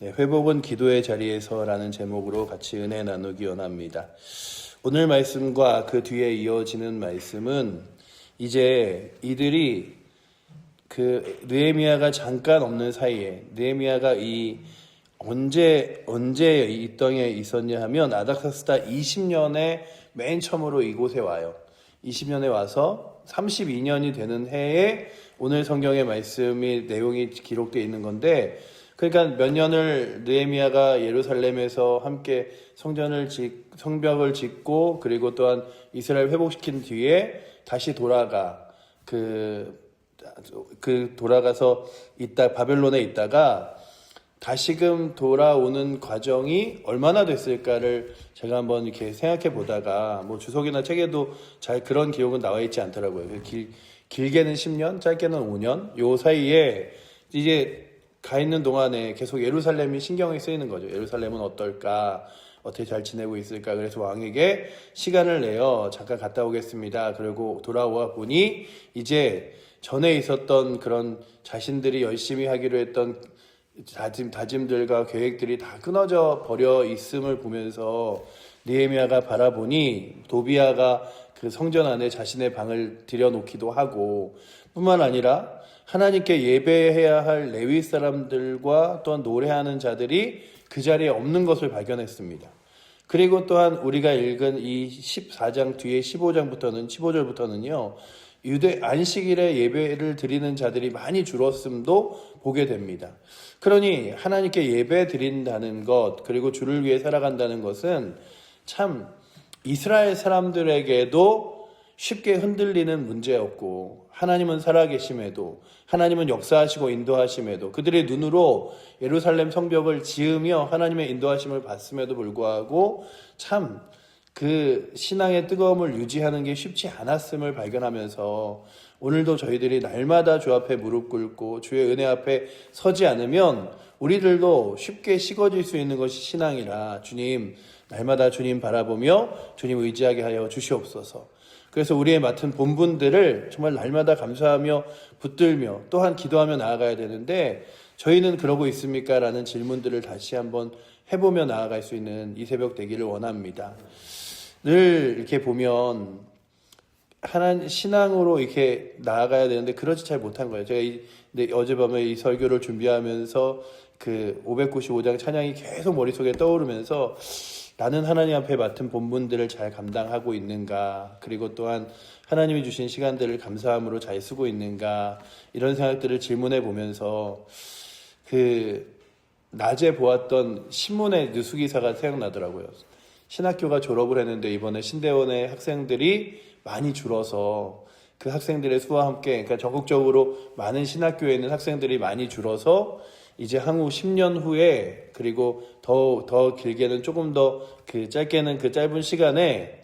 네, 회복은 기도의 자리에서라는 제목으로 같이 은혜 나누기 원합니다. 오늘 말씀과 그 뒤에 이어지는 말씀은 이제 이들이 느헤미야가 잠깐 없는 사이에 느헤미야가 언제 이 땅에 있었냐 하면 아닥사스다 20년에 맨 처음으로 이곳에 와요. 20년에 와서 32년이 되는 해에 오늘 성경의 말씀이 내용이 기록되어 있는 건데, 그러니까 몇 년을 느헤미야가 예루살렘에서 함께 성벽을 짓고 그리고 또한 이스라엘 회복시킨 뒤에 다시 돌아가서 바벨론에 있다가 다시금 돌아오는 과정이 얼마나 됐을까를 제가 한번 이렇게 생각해 보다가, 주석이나 책에도 잘 그런 기록은 나와 있지 않더라고요. 길게는 10년, 짧게는 5년, 요 사이에 이제 가 있는 동안에 계속 예루살렘이 신경이 쓰이는 거죠. 예루살렘은 어떨까? 어떻게 잘 지내고 있을까? 그래서 왕에게 시간을 내어 잠깐 갔다 오겠습니다. 그리고 돌아와 보니 이제 전에 있었던 그런 자신들이 열심히 하기로 했던 다짐들과 계획들이 다 끊어져 버려 있음을 보면서 느헤미야가 바라보니 도비야가 그 성전 안에 자신의 방을 들여놓기도 하고, 뿐만 아니라 하나님께 예배해야 할 레위 사람들과 또한 노래하는 자들이 그 자리에 없는 것을 발견했습니다. 그리고 또한 우리가 읽은 이 14장 뒤에 15절부터는요, 유대 안식일에 예배를 드리는 자들이 많이 줄었음도 보게 됩니다. 그러니 하나님께 예배 드린다는 것, 그리고 주를 위해 살아간다는 것은 참 이스라엘 사람들에게도 쉽게 흔들리는 문제였고, 하나님은 살아계심에도, 하나님은 역사하시고 인도하심에도, 그들의 눈으로 예루살렘 성벽을 지으며 하나님의 인도하심을 받음에도 불구하고 참 그 신앙의 뜨거움을 유지하는 게 쉽지 않았음을 발견하면서, 오늘도 저희들이 날마다 주 앞에 무릎 꿇고 주의 은혜 앞에 서지 않으면 우리들도 쉽게 식어질 수 있는 것이 신앙이라, 주님, 날마다 주님 바라보며 주님 의지하게 하여 주시옵소서. 그래서 우리의 맡은 본분들을 정말 날마다 감사하며 붙들며 또한 기도하며 나아가야 되는데, 저희는 그러고 있습니까? 라는 질문들을 다시 한번 해보며 나아갈 수 있는 이 새벽 되기를 원합니다. 늘 이렇게 보면 하나님 신앙으로 이렇게 나아가야 되는데 그러지 잘 못한 거예요. 제가 어젯밤에 이 설교를 준비하면서 그 595장 찬양이 계속 머릿속에 떠오르면서, 나는 하나님 앞에 맡은 본분들을 잘 감당하고 있는가, 그리고 또한 하나님이 주신 시간들을 감사함으로 잘 쓰고 있는가, 이런 생각들을 질문해 보면서 낮에 보았던 신문의 뉴스기사가 생각나더라고요. 신학교가 졸업을 했는데 이번에 신대원의 학생들이 많이 줄어서, 그 학생들의 수와 함께, 그러니까 전국적으로 많은 신학교에 있는 학생들이 많이 줄어서 이제 향후 10년 후에, 그리고 더 길게는 조금 더 짧게는 그 짧은 시간에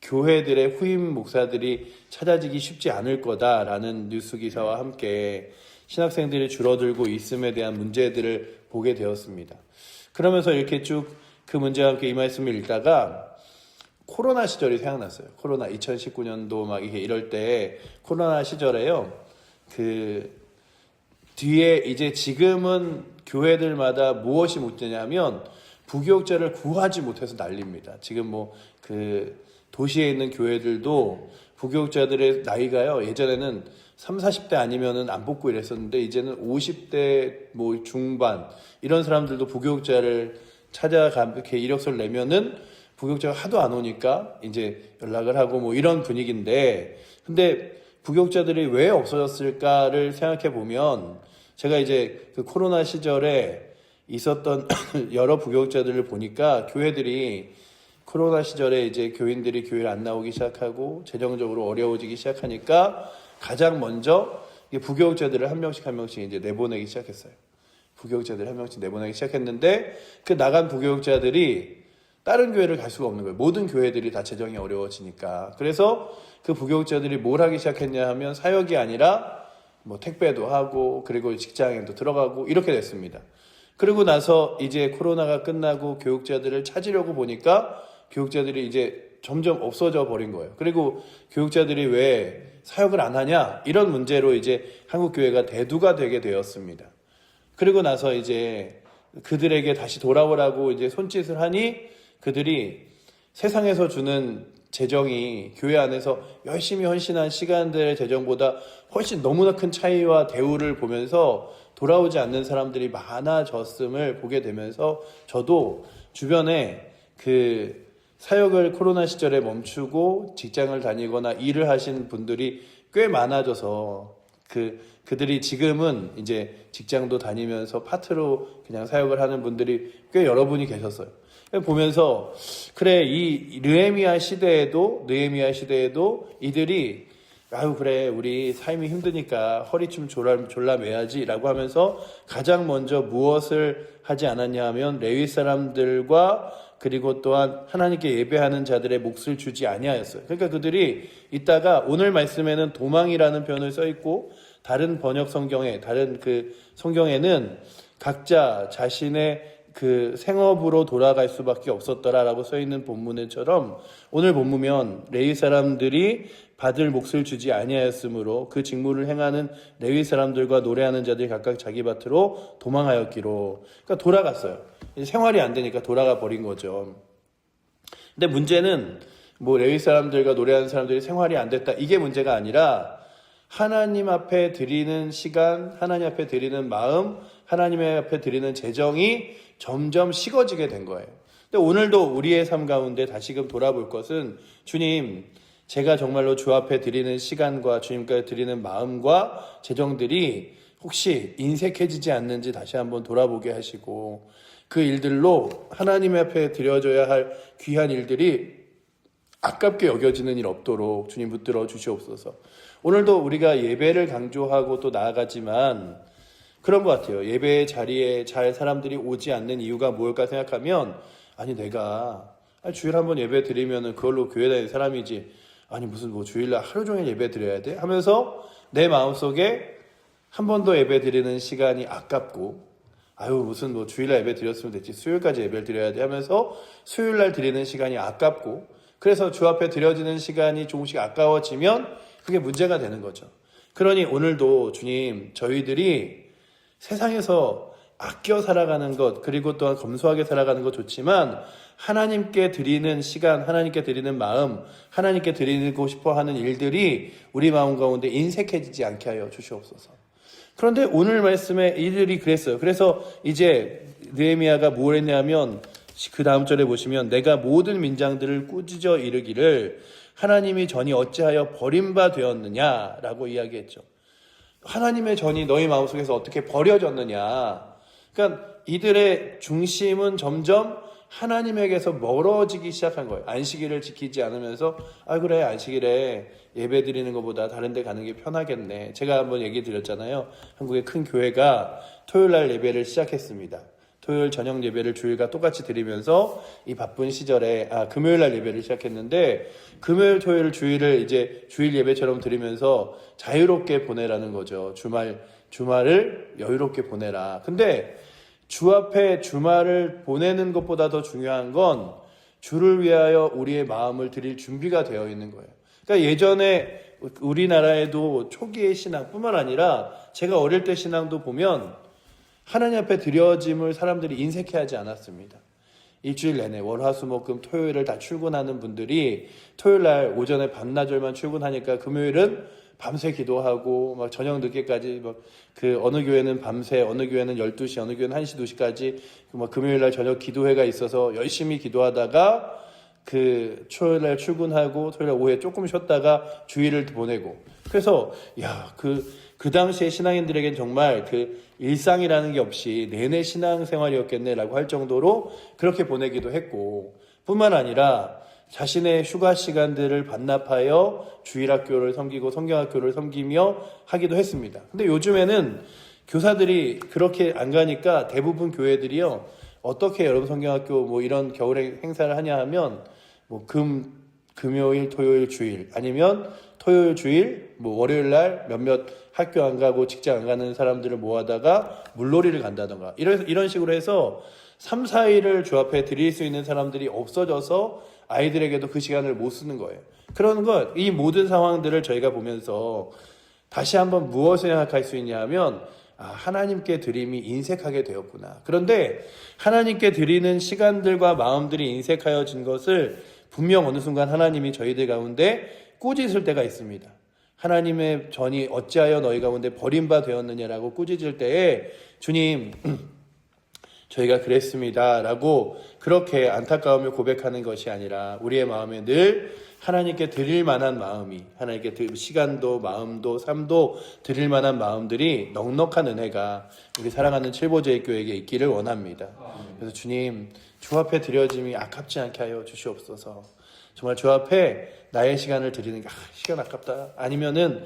교회들의 후임 목사들이 찾아지기 쉽지 않을 거다라는 뉴스 기사와 함께 신학생들이 줄어들고 있음에 대한 문제들을 보게 되었습니다. 그러면서 이렇게 쭉 그 문제와 함께 이 말씀을 읽다가 코로나 시절이 생각났어요. 코로나 2019년도 막 이럴 때 코로나 시절에요. 뒤에 이제 지금은 교회들마다 무엇이 문제냐면 부교육자를 구하지 못해서 난립니다. 지금 도시에 있는 교회들도 부교육자들의 나이가요, 예전에는 30, 40대 아니면은 안 뽑고 이랬었는데 이제는 50대 중반 이런 사람들도 부교육자를 이렇게 이력서를 내면은 부교육자가 하도 안 오니까 이제 연락을 하고 이런 분위기인데, 근데 부교육자들이 왜 없어졌을까를 생각해 보면, 제가 이제 그 코로나 시절에 있었던 여러 부교육자들을 보니까 교회들이 코로나 시절에 이제 교인들이 교회를 안 나오기 시작하고 재정적으로 어려워지기 시작하니까 가장 먼저 부교육자들을 한 명씩 이제 내보내기 시작했어요. 부교육자들을 한 명씩 내보내기 시작했는데, 그 나간 부교육자들이 다른 교회를 갈 수가 없는 거예요. 모든 교회들이 다 재정이 어려워지니까. 그래서 그 부교육자들이 뭘 하기 시작했냐 하면 사역이 아니라 택배도 하고 그리고 직장에도 들어가고 이렇게 됐습니다. 그리고 나서 이제 코로나가 끝나고 교육자들을 찾으려고 보니까 교육자들이 이제 점점 없어져 버린 거예요. 그리고 교육자들이 왜 사역을 안 하냐, 이런 문제로 이제 한국교회가 대두가 되게 되었습니다. 그리고 나서 이제 그들에게 다시 돌아오라고 이제 손짓을 하니 그들이 세상에서 주는 재정이 교회 안에서 열심히 헌신한 시간들의 재정보다 훨씬 너무나 큰 차이와 대우를 보면서 돌아오지 않는 사람들이 많아졌음을 보게 되면서 저도 주변에 그 사역을 코로나 시절에 멈추고 직장을 다니거나 일을 하신 분들이 꽤 많아져서 그들이 지금은 이제 직장도 다니면서 파트로 그냥 사역을 하는 분들이 꽤 여러분이 계셨어요. 보면서 그래 이 느헤미야 시대에도 이들이 아유 그래 우리 삶이 힘드니까 허리춤 졸라 매야지라고 하면서 가장 먼저 무엇을 하지 않았냐 하면 레위 사람들과 그리고 또한 하나님께 예배하는 자들의 몫을 주지 아니하였어요. 그러니까 그들이 이따가 오늘 말씀에는 도망이라는 표현을 써 있고 다른 번역 성경에 다른 그 성경에는 각자 자신의 그 생업으로 돌아갈 수밖에 없었더라라고 써 있는 본문처럼 오늘 본문면 레위 사람들이 받을 몫을 주지 아니하였으므로 그 직무를 행하는 레위 사람들과 노래하는 자들이 각각 자기 밭으로 도망하였기로. 그러니까 돌아갔어요. 생활이 안 되니까 돌아가 버린 거죠. 근데 문제는 뭐 레위 사람들과 노래하는 사람들이 생활이 안 됐다 이게 문제가 아니라 하나님 앞에 드리는 시간, 하나님 앞에 드리는 마음, 하나님 앞에 드리는 재정이 점점 식어지게 된 거예요. 근데 오늘도 우리의 삶 가운데 다시금 돌아볼 것은 주님, 제가 정말로 주 앞에 드리는 시간과 주님께 드리는 마음과 재정들이 혹시 인색해지지 않는지 다시 한번 돌아보게 하시고 그 일들로 하나님 앞에 드려져야 할 귀한 일들이 아깝게 여겨지는 일 없도록 주님 붙들어 주시옵소서. 오늘도 우리가 예배를 강조하고 또 나아가지만 그런 것 같아요. 예배의 자리에 잘 사람들이 오지 않는 이유가 뭘까 생각하면 아니 내가 주일 한번 예배 드리면 그걸로 교회 다니는 사람이지 아니 무슨 뭐 주일날 하루 종일 예배 드려야 돼? 하면서 내 마음속에 한 번 더 예배 드리는 시간이 아깝고 아유 무슨 뭐 주일날 예배 드렸으면 됐지 수요일까지 예배를 드려야 돼 하면서 수요일날 드리는 시간이 아깝고 그래서 주 앞에 드려지는 시간이 조금씩 아까워지면 그게 문제가 되는 거죠. 그러니 오늘도 주님 저희들이 세상에서 아껴 살아가는 것 그리고 또한 검소하게 살아가는 것 좋지만 하나님께 드리는 시간, 하나님께 드리는 마음, 하나님께 드리고 싶어 하는 일들이 우리 마음 가운데 인색해지지 않게 하여 주시옵소서. 그런데 오늘 말씀에 이들이 그랬어요. 그래서 이제 느헤미야가 뭘 했냐면 그 다음 절에 보시면 내가 모든 민장들을 꾸짖어 이르기를 하나님이 전이 어찌하여 버림바 되었느냐라고 이야기했죠. 하나님의 전이 너희 마음속에서 어떻게 버려졌느냐. 그러니까 이들의 중심은 점점 하나님에게서 멀어지기 시작한 거예요. 안식일을 지키지 않으면서 아 그래 안식일에 예배 드리는 것보다 다른 데 가는 게 편하겠네. 제가 한번 얘기 드렸잖아요. 한국의 큰 교회가 토요일날 예배를 시작했습니다. 토요일 저녁 예배를 주일과 똑같이 드리면서 이 바쁜 시절에 금요일날 예배를 시작했는데 금요일, 토요일, 주일을 이제 주일 예배처럼 드리면서 자유롭게 보내라는 거죠. 주말을 여유롭게 보내라. 근데 주 앞에 주말을 보내는 것보다 더 중요한 건 주를 위하여 우리의 마음을 드릴 준비가 되어 있는 거예요. 그러니까 예전에 우리나라에도 초기의 신앙뿐만 아니라 제가 어릴 때 신앙도 보면 하나님 앞에 드려짐을 사람들이 인색해하지 않았습니다. 일주일 내내 월화수목금 토요일을 다 출근하는 분들이 토요일날 오전에 반나절만 출근하니까 금요일은 밤새 기도하고 막 저녁 늦게까지 막 그 어느 교회는 밤새 어느 교회는 12시 어느 교회는 1시 2시까지 막 금요일날 저녁 기도회가 있어서 열심히 기도하다가 그 토요일날 출근하고 토요일날 오후에 조금 쉬었다가 주일을 보내고 그래서 그 당시에 신앙인들에겐 정말 그 일상이라는 게 없이 내내 신앙생활이었겠네라고 할 정도로 그렇게 보내기도 했고 뿐만 아니라 자신의 휴가 시간들을 반납하여 주일학교를 섬기고 성경학교를 섬기며 하기도 했습니다. 근데 요즘에는 교사들이 그렇게 안 가니까 대부분 교회들이요 어떻게 여러분 성경학교 뭐 이런 겨울에 행사를 하냐 하면 뭐 금요일, 토요일, 주일 아니면 토요일, 주일, 뭐 월요일 날 몇몇 학교 안 가고 직장 안 가는 사람들을 모아다가 물놀이를 간다던가 이런 식으로 해서 3, 4일을 주 앞에 드릴 수 있는 사람들이 없어져서 아이들에게도 그 시간을 못 쓰는 거예요. 그런 것, 이 모든 상황들을 저희가 보면서 다시 한번 무엇을 생각할 수 있냐 하면 하나님께 드림이 인색하게 되었구나. 그런데 하나님께 드리는 시간들과 마음들이 인색하여진 것을 분명 어느 순간 하나님이 저희들 가운데 꾸짖을 때가 있습니다. 하나님의 전이 어찌하여 너희 가운데 버림바 되었느냐라고 꾸짖을 때에 주님 저희가 그랬습니다 라고 그렇게 안타까움을 고백하는 것이 아니라 우리의 마음에 늘 하나님께 드릴 만한 마음이, 하나님께 시간도 마음도 삶도 드릴 만한 마음들이 넉넉한 은혜가 우리 사랑하는 칠보제일교회에게 있기를 원합니다. 그래서 주님, 주 앞에 드려짐이 아깝지 않게 하여 주시옵소서. 정말 주 앞에 나의 시간을 드리는 게 시간 아깝다, 아니면은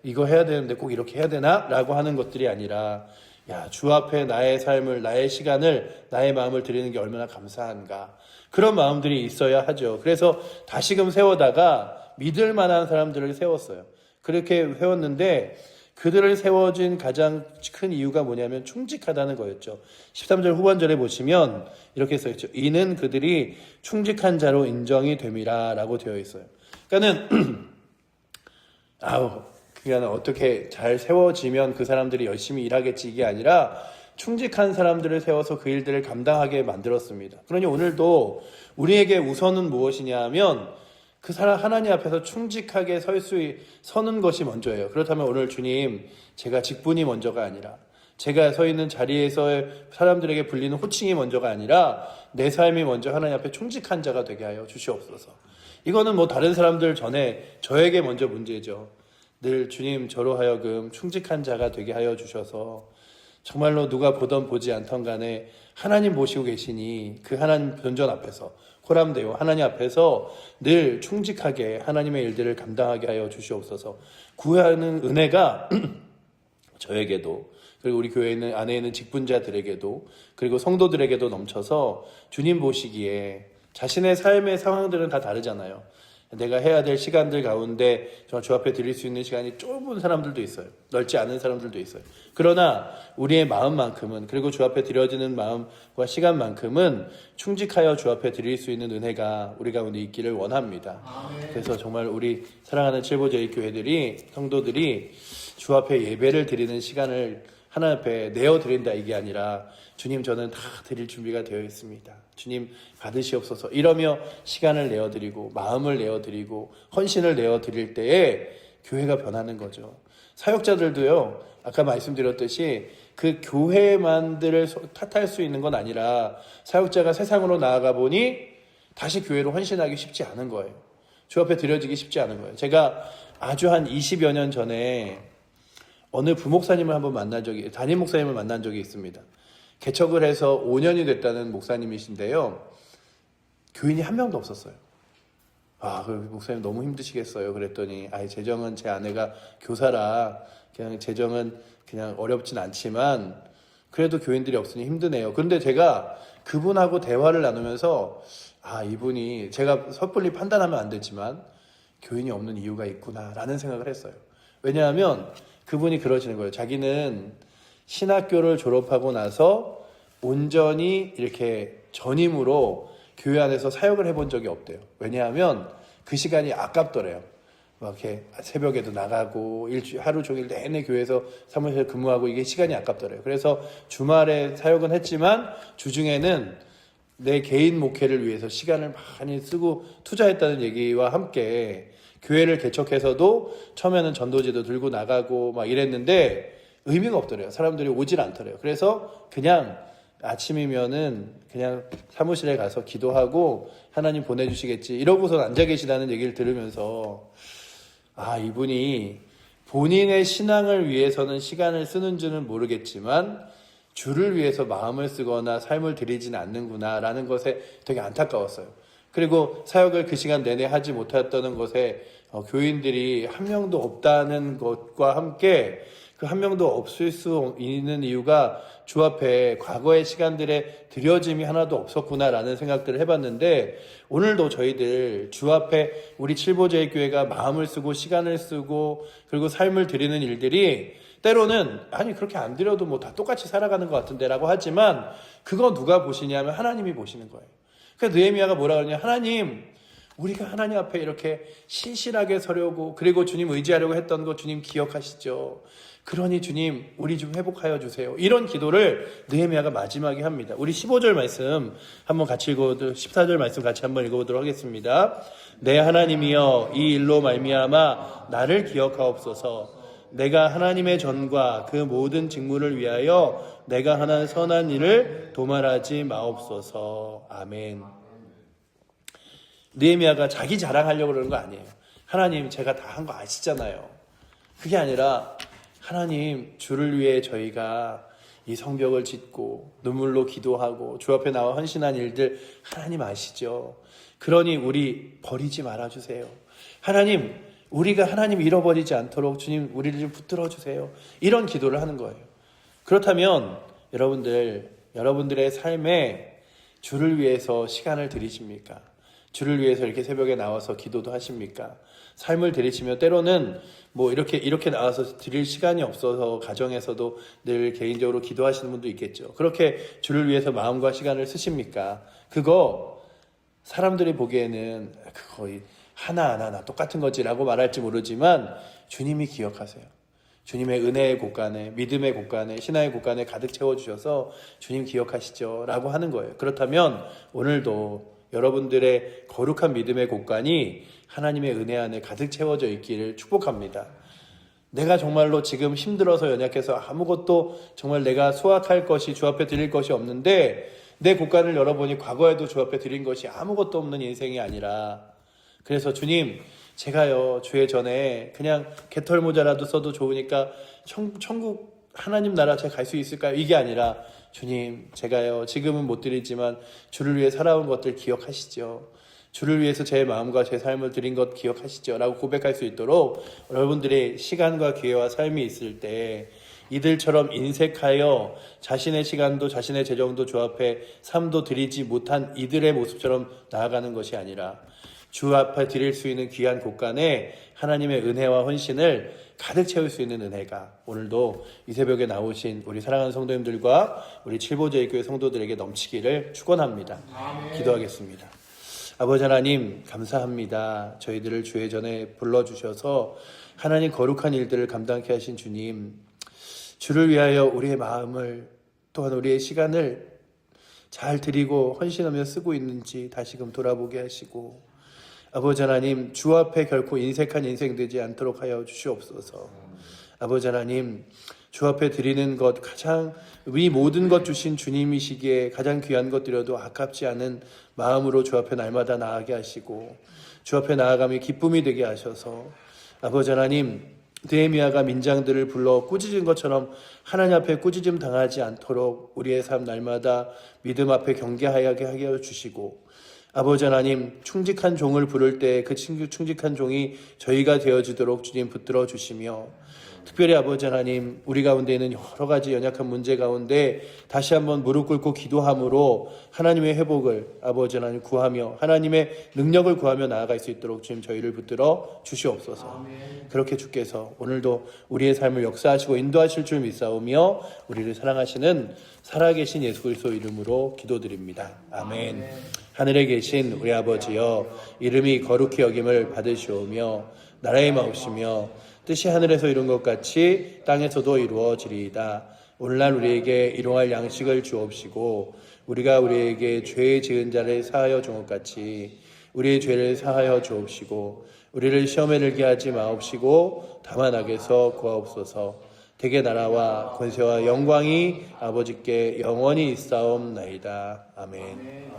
이거 해야 되는데 꼭 이렇게 해야 되나? 라고 하는 것들이 아니라 주 앞에 나의 삶을, 나의 시간을, 나의 마음을 드리는 게 얼마나 감사한가, 그런 마음들이 있어야 하죠. 그래서 다시금 세워다가 믿을 만한 사람들을 세웠어요. 그렇게 세웠는데 그들을 세워진 가장 큰 이유가 뭐냐면 충직하다는 거였죠. 13절 후반절에 보시면 이렇게 써있죠. 이는 그들이 충직한 자로 인정이 됨이라 라고 되어 있어요. 그러니까는 그냥 어떻게 잘 세워지면 그 사람들이 열심히 일하겠지, 이게 아니라 충직한 사람들을 세워서 그 일들을 감당하게 만들었습니다. 그러니 오늘도 우리에게 우선은 무엇이냐 하면 그 사람 하나님 앞에서 충직하게 서는 것이 먼저예요. 그렇다면 오늘 주님, 제가 직분이 먼저가 아니라, 제가 서 있는 자리에서 사람들에게 불리는 호칭이 먼저가 아니라 내 삶이 먼저 하나님 앞에 충직한 자가 되게 하여 주시옵소서. 이거는 다른 사람들 전에 저에게 먼저 문제죠. 늘 주님, 저로 하여금 충직한 자가 되게 하여 주셔서 정말로 누가 보던 보지 않던 간에 하나님 보시고 계시니 그 하나님 변전 앞에서, 코람데오 하나님 앞에서 늘 충직하게 하나님의 일들을 감당하게 하여 주시옵소서. 구하는 은혜가 저에게도, 그리고 우리 교회에 있는 안에 있는 직분자들에게도, 그리고 성도들에게도 넘쳐서 주님 보시기에 자신의 삶의 상황들은 다 다르잖아요. 내가 해야 될 시간들 가운데 정말 주 앞에 드릴 수 있는 시간이 좁은 사람들도 있어요. 넓지 않은 사람들도 있어요. 그러나 우리의 마음만큼은, 그리고 주 앞에 드려지는 마음과 시간만큼은 충직하여 주 앞에 드릴 수 있는 은혜가 우리 가운데 있기를 원합니다. 그래서 정말 우리 사랑하는 칠보제일교회들이, 성도들이 주 앞에 예배를 드리는 시간을 하나님 앞에 내어드린다, 이게 아니라 주님, 저는 다 드릴 준비가 되어 있습니다. 주님 받으시옵소서. 이러며 시간을 내어드리고 마음을 내어드리고 헌신을 내어드릴 때에 교회가 변하는 거죠. 사역자들도요, 아까 말씀드렸듯이 그 교회만들을 탓할 수 있는 건 아니라 사역자가 세상으로 나아가 보니 다시 교회로 헌신하기 쉽지 않은 거예요. 주 앞에 드려지기 쉽지 않은 거예요. 제가 아주 한 20여 년 전에 어느 부목사님을 한번 담임 목사님을 만난 적이 있습니다. 개척을 해서 5년이 됐다는 목사님이신데요, 교인이 한 명도 없었어요. 그 목사님 너무 힘드시겠어요. 그랬더니 재정은, 제 아내가 교사라 그냥 재정은 그냥 어렵진 않지만 그래도 교인들이 없으니 힘드네요. 그런데 제가 그분하고 대화를 나누면서 이분이, 제가 섣불리 판단하면 안 되지만 교인이 없는 이유가 있구나 라는 생각을 했어요. 왜냐하면 그분이 그러시는 거예요. 자기는 신학교를 졸업하고 나서 온전히 이렇게 전임으로 교회 안에서 사역을 해본 적이 없대요. 왜냐하면 그 시간이 아깝더래요. 이렇게 새벽에도 나가고 하루 종일 내내 교회에서 사무실에 근무하고 이게 시간이 아깝더래요. 그래서 주말에 사역은 했지만 주중에는 내 개인 목회를 위해서 시간을 많이 쓰고 투자했다는 얘기와 함께 교회를 개척해서도 처음에는 전도지도 들고 나가고 막 이랬는데 의미가 없더래요. 사람들이 오질 않더래요. 그래서 그냥 아침이면은 그냥 사무실에 가서 기도하고 하나님 보내주시겠지 이러고서 앉아 계시다는 얘기를 들으면서 이분이 본인의 신앙을 위해서는 시간을 쓰는지는 모르겠지만 주를 위해서 마음을 쓰거나 삶을 들이지는 않는구나 라는 것에 되게 안타까웠어요. 그리고 사역을 그 시간 내내 하지 못했다는 것에 교인들이 한 명도 없다는 것과 함께 그 한 명도 없을 수 있는 이유가 주 앞에 과거의 시간들의 드려짐이 하나도 없었구나라는 생각들을 해봤는데, 오늘도 저희들 주 앞에 우리 칠보제일교회가 마음을 쓰고 시간을 쓰고 그리고 삶을 드리는 일들이 때로는 그렇게 안 드려도 다 똑같이 살아가는 것 같은데 라고 하지만 그거 누가 보시냐면 하나님이 보시는 거예요. 그래서 느헤미야가 뭐라 그러냐, 하나님 우리가 하나님 앞에 이렇게 신실하게 서려고 그리고 주님 의지하려고 했던 거 주님 기억하시죠? 그러니 주님 우리 좀 회복하여 주세요. 이런 기도를 느헤미야가 마지막에 합니다. 우리 15절 말씀 한번 같이 읽어보도록 14절 말씀 같이 한번 읽어보도록 하겠습니다. 내 하나님이여 이 일로 말미암아 나를 기억하옵소서. 내가 하나님의 전과 그 모든 직무를 위하여 내가 하는 선한 일을 도말하지 마옵소서. 아멘. 느헤미야가 자기 자랑하려고 그러는 거 아니에요. 하나님 제가 다 한 거 아시잖아요. 그게 아니라 하나님 주를 위해 저희가 이 성벽을 짓고 눈물로 기도하고 주 앞에 나와 헌신한 일들 하나님 아시죠. 그러니 우리 버리지 말아주세요. 하나님 우리가 하나님 잃어버리지 않도록 주님 우리를 좀 붙들어 주세요. 이런 기도를 하는 거예요. 그렇다면 여러분들의 삶에 주를 위해서 시간을 들이십니까? 주를 위해서 이렇게 새벽에 나와서 기도도 하십니까? 삶을 들이시며 때로는 뭐 이렇게 나와서 드릴 시간이 없어서 가정에서도 늘 개인적으로 기도하시는 분도 있겠죠. 그렇게 주를 위해서 마음과 시간을 쓰십니까? 그거 사람들이 보기에는 그거 하나하나 똑같은 거지라고 말할지 모르지만 주님이 기억하세요. 주님의 은혜의 곳간에 믿음의 곳간에 신앙의 곳간에 가득 채워주셔서 주님 기억하시죠 라고 하는 거예요. 그렇다면 오늘도 여러분들의 거룩한 믿음의 곳간이 하나님의 은혜 안에 가득 채워져 있기를 축복합니다. 내가 정말로 지금 힘들어서 연약해서 아무것도 정말 내가 수확할 것이 주 앞에 드릴 것이 없는데 내 곳간을 열어보니 과거에도 주 앞에 드린 것이 아무것도 없는 인생이 아니라 그래서 주님 제가요 주의 전에 그냥 개털 모자라도 써도 좋으니까 천국 하나님 나라 제가 갈 수 있을까요? 이게 아니라 주님 제가요 지금은 못 드리지만 주를 위해 살아온 것들 기억하시죠. 주를 위해서 제 마음과 제 삶을 드린 것 기억하시죠 라고 고백할 수 있도록 여러분들의 시간과 기회와 삶이 있을 때 이들처럼 인색하여 자신의 시간도 자신의 재정도 주 앞에 삶도 드리지 못한 이들의 모습처럼 나아가는 것이 아니라 주 앞에 드릴 수 있는 귀한 곳간에 하나님의 은혜와 헌신을 가득 채울 수 있는 은혜가 오늘도 이 새벽에 나오신 우리 사랑하는 성도님들과 우리 칠보제일교회 성도들에게 넘치기를 축원합니다. 기도하겠습니다. 아버지 하나님 감사합니다. 저희들을 주의 전에 불러주셔서 하나님 거룩한 일들을 감당케 하신 주님, 주를 위하여 우리의 마음을 또한 우리의 시간을 잘 드리고 헌신하며 쓰고 있는지 다시금 돌아보게 하시고 아버지 하나님 주 앞에 결코 인색한 인생 되지 않도록 하여 주시옵소서. 아버지 하나님 주 앞에 드리는 것 가장 이 모든 것 주신 주님이시기에 가장 귀한 것 드려도 아깝지 않은 마음으로 주 앞에 날마다 나아가게 하시고 주 앞에 나아감이 기쁨이 되게 하셔서 아버지 하나님 느헤미야가 민장들을 불러 꾸짖은 것처럼 하나님 앞에 꾸짖음 당하지 않도록 우리의 삶 날마다 믿음 앞에 경계하게 하여 주시고 아버지 하나님 충직한 종을 부를 때 그 충직한 종이 저희가 되어지도록 주님 붙들어 주시며 특별히 아버지 하나님 우리 가운데 있는 여러 가지 연약한 문제 가운데 다시 한번 무릎 꿇고 기도함으로 하나님의 회복을 아버지 하나님 구하며 하나님의 능력을 구하며 나아갈 수 있도록 주님 저희를 붙들어 주시옵소서. 그렇게 주께서 오늘도 우리의 삶을 역사하시고 인도하실 줄 믿사오며 우리를 사랑하시는 살아계신 예수 그리스도 이름으로 기도드립니다. 아멘. 하늘에 계신 우리 아버지여 이름이 거룩히 여김을 받으시오며 나라의 마옵시며 뜻이 하늘에서 이룬 것 같이 땅에서도 이루어지리이다. 오늘날 우리에게 일용할 양식을 주옵시고 우리가 우리에게 죄 지은 자를 사하여 준 것 같이 우리의 죄를 사하여 주옵시고 우리를 시험에 들게 하지 마옵시고 다만 악에서 구하옵소서. 대개 나라와 권세와 영광이 아버지께 영원히 있사옵나이다. 아멘.